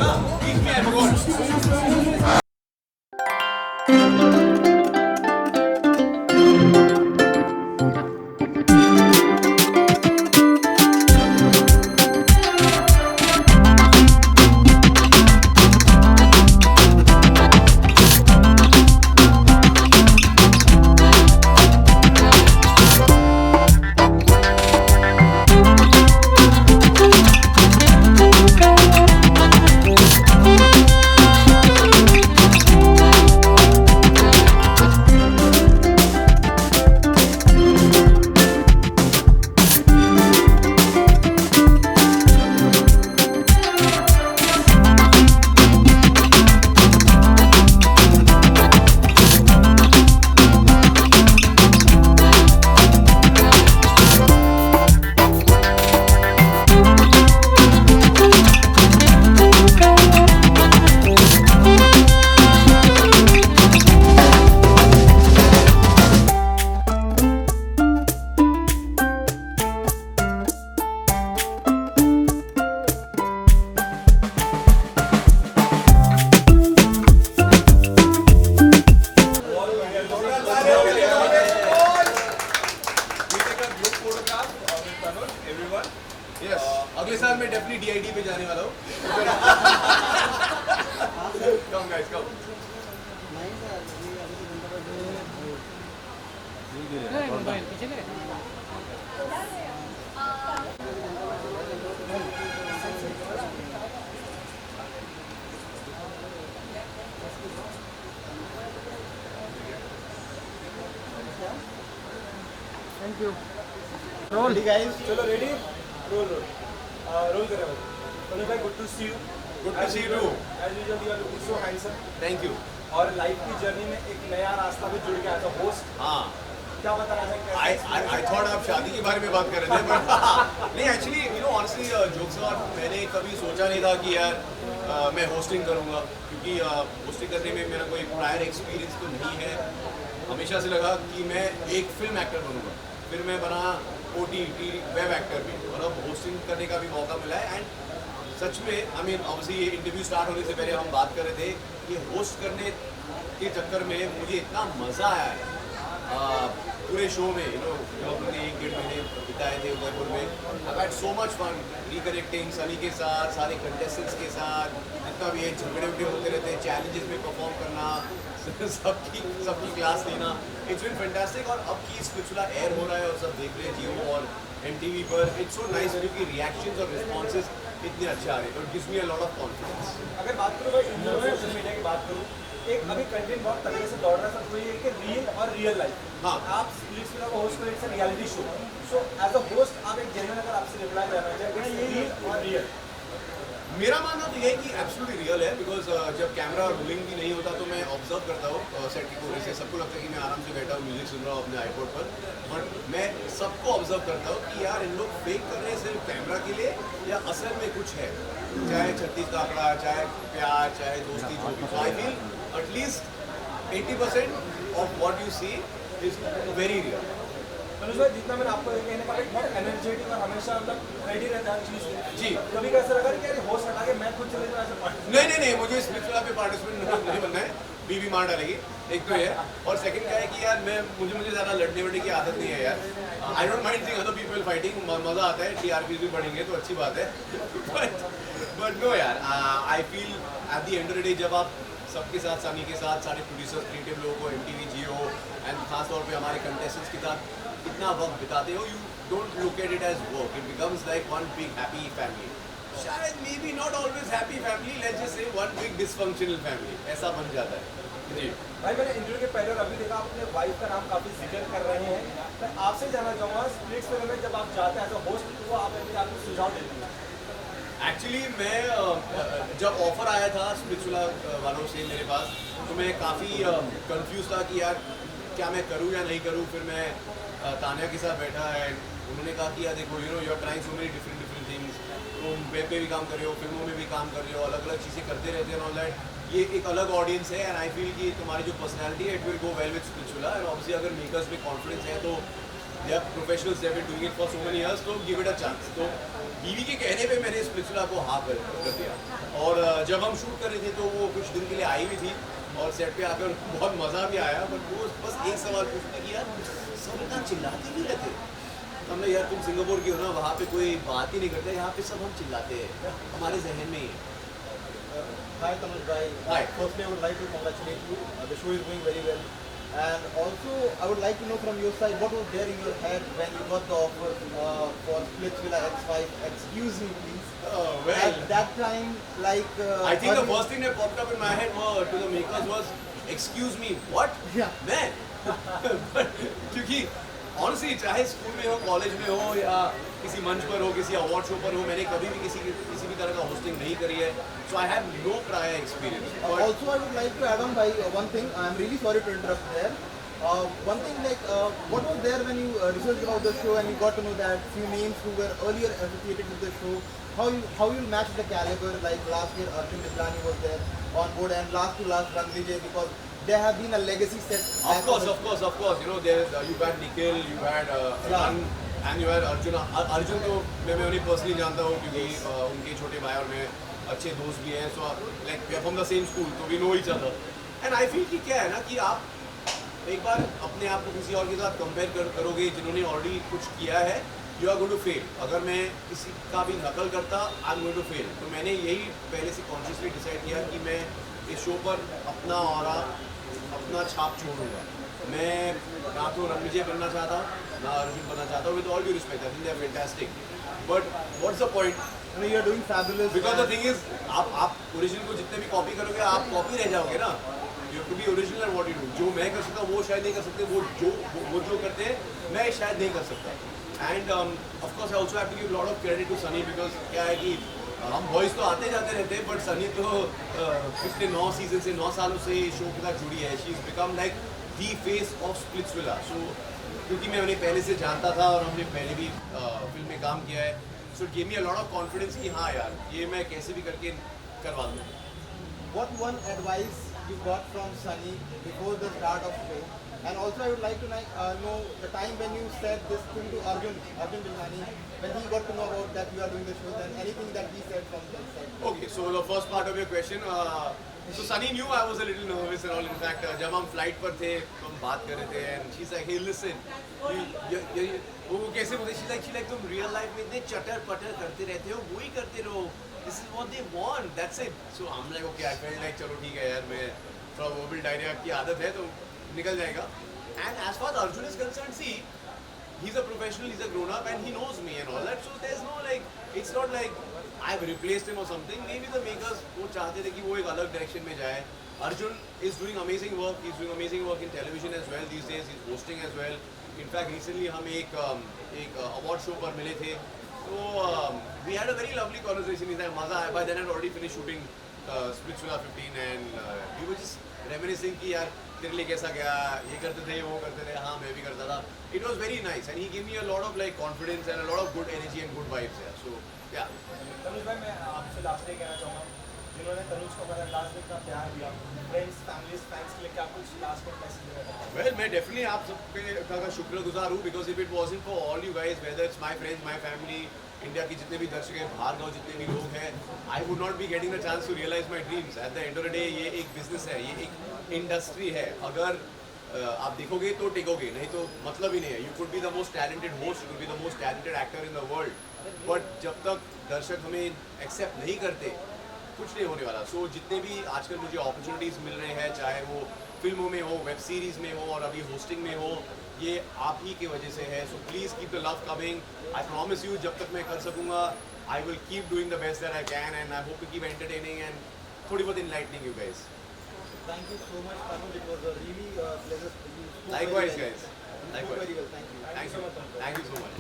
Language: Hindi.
Teach me, I forgot. Yes. अगले साल मैं डेफिनेटली DID पे जाने वाला हूँ. Come guys, come. Thank you. Ready guys? चलो ready? Roll. Roll करें भाई. Tony भाई, good to see you. Good to see you too. As usual, you are looking so handsome. Thank you. और लाइफ की जर्नी में एक नया रास्ता भी जुड़ गया था होस्ट. हाँ. क्या बता रहा है? I thought आप शादी के बारे में बात कर रहे थे, but नहीं actually you know honestly jokes apart मैंने कभी सोचा नहीं था कि यार मैं होस्टिंग करूँगा, क्योंकि होस्टिंग करने में मेरा कोई प्रायर एक्सपीरियंस तो नहीं है. हमेशा से लगा कि मैं एक फिल्म एक्टर बनूँगा, फिर मैं बना OTT वेब एक्टर भी, और अब होस्टिंग करने का भी मौका मिला है. एंड सच में आई मीन ऑब्वियसली ये इंटरव्यू स्टार्ट होने से पहले हम बात कर रहे थे कि होस्ट करने के चक्कर में मुझे इतना मज़ा आया है पूरे शो में. यू नो जो हमने 1-1.5 महीने बिताए थे उदयपुर में, I had so much fun reconnecting Sunny के साथ, सारे कंटेस्टेंट्स के साथ, जितना भी है झगड़े उगड़े होते रहते हैं, चैलेंजेस में परफॉर्म करना, सबकी क्लास लेना. It's been fantastic. और अब की स्पिरिचुअला एयर हो रहा है और सब देख रहे हैं जियो और MTV पर. इट्स सो नाइस क्योंकि रिएक्शंस और रिस्पॉन्सेज इतने अच्छे आ रहे हैं, तो it gives me a lot of confidence. अगर बात करूँ भाई सोशल मीडिया की बात करूँ, एक अभी कंटेंट बहुत तगड़े से दौड़ रहा था, वही है कि रियल और रियल लाइफ. हाँ. आप स्प्लिट्स में होस्ट करें, it's reality show. So as a host आप एक जेन्युइन अगर आपसे रिप्लाई करना चाहिए रियल और रियल. मेरा मानना तो ये है कि एब्सोल्युटली रियल है, बिकॉज जब कैमरा रोलिंग भी नहीं होता तो मैं ऑब्जर्व करता हूँ सेट के कोने से. सबको लगता है कि मैं आराम से बैठा हूँ म्यूजिक सुन रहा हूँ अपने आईपॉड पर, बट मैं सबको ऑब्जर्व करता हूँ कि यार इन लोग फेक कर रहे हैं सिर्फ कैमरा के लिए या असल में कुछ है, चाहे 36 का आंकड़ा, चाहे प्यार, चाहे दोस्ती, जो भी. I feel at least 80% of what you see is very real. Manoj भाई, जितना मैंने आपको कहने का बहुत एनर्जेटिक और हमेशा मतलब रेडी रहता है चीज़ जी. कभी कैसा लगा कि यार होस्ट हटा के मैं खुद चले जाऊँ ऐसे पार्टी? नहीं, मुझे स्पिरिचुअल पे पार्टिसिपेंट नहीं बनना है. बीवी मार डालेगी, एक तो ये. और सेकंड क्या है कि यार मुझे ज़्यादा लड़ने वड़ने की आदत नहीं है यार. I don't mind seeing other people fighting. मज़ा आता है, TRPs भी बढ़ेंगे तो अच्छी बात है. बट नो यार, I feel at the end of the day जब आप सबके साथ, सनी के साथ, सारे प्रोड्यूसर, क्रिएटिव लोगों को, MTV, जियो एंड खासतौर पे हमारे कंटेस्टेंट्स के साथ इतना वक्त बिताते हो, you don't look at it as work. It becomes like one big happy family. शायद maybe not always happy family, let's just say one big dysfunctional family, ऐसा बन जाता है. जी भाई, मैंने इंटरव्यू के पहले और अभी देखा आप अपने वाइफ का नाम काफ़ी जिक्र कर रहे हैं. मैं आपसे जानना चाहूँगा स्प्लिट्स फिल्म में जब आप जाते हैं एज अ होस्ट तो आप अपने आपको सुझाव देते हैं? एक्चुअली मैं जब ऑफर आया था स्पिरिचुअला वालों से मेरे पास, तो मैं काफ़ी कंफ्यूज था कि यार क्या मैं करूँ या नहीं करूँ. फिर मैं तानिया के साथ बैठा है, उन्होंने कहा कि यार देखो you know you are trying so many different things. तुम वेब पे भी काम कर रहे हो, फिल्मों में भी काम कर रहे हो, अलग अलग चीज़ें करते रहते हैं. ऑल दैट ये एक अलग ऑडियंस है एंड आई फील कि तुम्हारी जो पर्सनैलिटी है it will go well with spiritually. And obviously अगर मेकर्स में कॉन्फिडेंस है तो they are professionals, they have been doing it for so many years, तो गिव इट अ चांस. तो बीवी के कहने पे मैंने स्प्लिट्सविला को हाँ कर दिया। और जब हम शूट कर रहे थे तो वो कुछ दिन के लिए आई हुई थी और सेट पे आकर बहुत मज़ा भी आया, बट वो बस एक सवाल पूछने की, यार सब इतना चिल्लाते भी रहते। हमने यार तुम सिंगापुर की हो ना, वहाँ पे कोई बात ही नहीं करता, यहाँ पे सब हम चिल्लाते हैं, हमारे जहन में ही है। Hi Tanuj bhai. Hi. Firstly, I would like to congratulate you. The show is going very well. And also, I would like to know from your side, what was there in your head when you got the offer for Splitsvilla X5? Excuse me, please. Well, At that time, like... I think the early- first thing that popped up in my head to the makers was, excuse me, what? Yeah. Man. But क्योंकि honestly, चाहे स्कूल में हो, कॉलेज में हो या किसी मंच पर हो, किसी अवार्ड शो पर हो, मैंने कभी भी किसी भी तरह का होस्टिंग नहीं करी है, so I have no prior experience. But Also, I would like to add on by one thing. I am really sorry to interrupt there. One thing, like, what was there when you researched about the show and you got to know that few names who were earlier associated with the show, how you match the caliber? Like last year, Arjun Mislani was there on board, and last Ranvijay, because there have been a legacy set. of course, you know, you had Nikhil, you had Ran, and you had Arjun. Arjun तो मैं उन्हें personally जानता हूँ क्योंकि उनके छोटे भाई और मैं अच्छे दोस्त भी हैं, so like we are from the same school, so we know each other. And I feel कि क्या है ना कि आप एक बार अपने आप को किसी और के साथ कंपेयर करोगे जिन्होंने ऑलरेडी कुछ किया है, you are going to fail. अगर मैं किसी का भी नकल करता, I am going to fail. तो मैंने यही पहले से कॉन्शियसली डिसाइड किया कि मैं इस शो पर अपना और अपना छाप छोड़ूंगा। मैं ना तो रणविजय बनना चाहता ना अर्जुन बनना चाहता, with all due respect, I think they are fantastic, but what's the point? I mean, you are doing fabulous. Because the thing is, आप ओरिजिनल को जितने भी कॉपी करोगे आप कॉपी रह जाओगे ना। You to be original at what you do. जो मैं कर सकता हूँ वो शायद नहीं कर सकते, वो जो करते हैं मैं शायद नहीं कर सकता। And of course I also have to give lot of credit to Sunny, because क्या है कि हम बॉयज तो आते जाते रहते हैं, बट सनी तो पिछले 9 सीजन से 9 सालों से शो के साथ जुड़ी है। She is become like the face of Splitsvilla. So क्योंकि मैं उन्हें पहले से जानता था और हमने पहले भी फिल्म में काम किया है, so it give me a lot of confidence कि हाँ यार ये मैं कैसे भी करके करवा दूँ। What one advice you got from Sunny before the start of show? And also, I would like to know the time when you said this thing to Arjun Bilani, when he got to know about that you are doing the show, then anything that he said from that side. Okay, so the first part of your question, so Sunny knew I was a little nervous and all. In fact, जब हम फ्लाइट पर थे तो हम बात कर रहे थे, and she's like, hey listen, वो कैसे बोलते, she's like तुम रियल लाइफ में इतने चटर पटर करते रहते हो, वही करते रहो, this is what they want, that's it. So I'm like, okay, I felt like चलो ठीक है यार, मैं थोड़ा वर्बल डायरिया की आदत है तो निकल जाएगा। And as far as Arjun is concerned, see, he's a professional, he's a grown up, and he knows me and all that. So there's no like, it's not like I've replaced him or something. Maybe the makers वो चाहते थे कि वो एक अलग डायरेक्शन में जाए। Arjun is doing amazing work. He's doing amazing work in television as well these days. He's hosting as well. In fact, recently हम एक award show पर मिले थे. So we had a very lovely conversation. He's like मजा आया. By then I'd already finished shooting Splitsvilla 15 and we were just reminiscing कि यार तेरे लिए कैसा गया, ये करते थे, वो करते थे, हाँ मैं भी करता था। It was very nice and he gave me a lot of like confidence and a lot of good energy and good vibes there. So yeah. Tanuj भाई, मैं आपसे लास्ट ये कहना चाहूँगा, जिन्होंने तनुज को हमारा लास्ट में इतना प्यार दिया, फ्रेंड्स, फैमिलीज, फैंस के लिए क्या कुछ लास्ट में मैसेज देना चाहते हैं? Well, मैं definitely आप सबके का शुक्रगुजार हूँ, because if it wasn't for all you guys, whether it's my friends, my family, India की जितने भी दर्शक हैं, बाहर गाँव जितने भी लोग हैं, I would not be getting the chance to realize my dreams. At the end of the day, ये एक business है, ये एक इंडस्ट्री है। अगर आप देखोगे तो टिकोगे, नहीं तो मतलब ही नहीं है। You could be the most talented host, you could be the most talented actor in the world, but जब तक दर्शक हमें एक्सेप्ट नहीं करते, कुछ नहीं होने वाला। सो जितने भी आजकल मुझे अपॉर्चुनिटीज़ मिल रहे हैं, चाहे वो फिल्मों में हो, वेब सीरीज़ में हो और अभी होस्टिंग में हो, ये आप ही की वजह से है। So please keep the love coming. I promise you, जब तक मैं कर सकूँगा, I will keep doing the best that I can and I hope to keep entertaining and थोड़ी बहुत enlightening you guys. Thank you so much, Tanuj. It was a really pleasure. You spoke Likewise very well. guys, You spoke likewise. very well. Thank you. Thank you so much.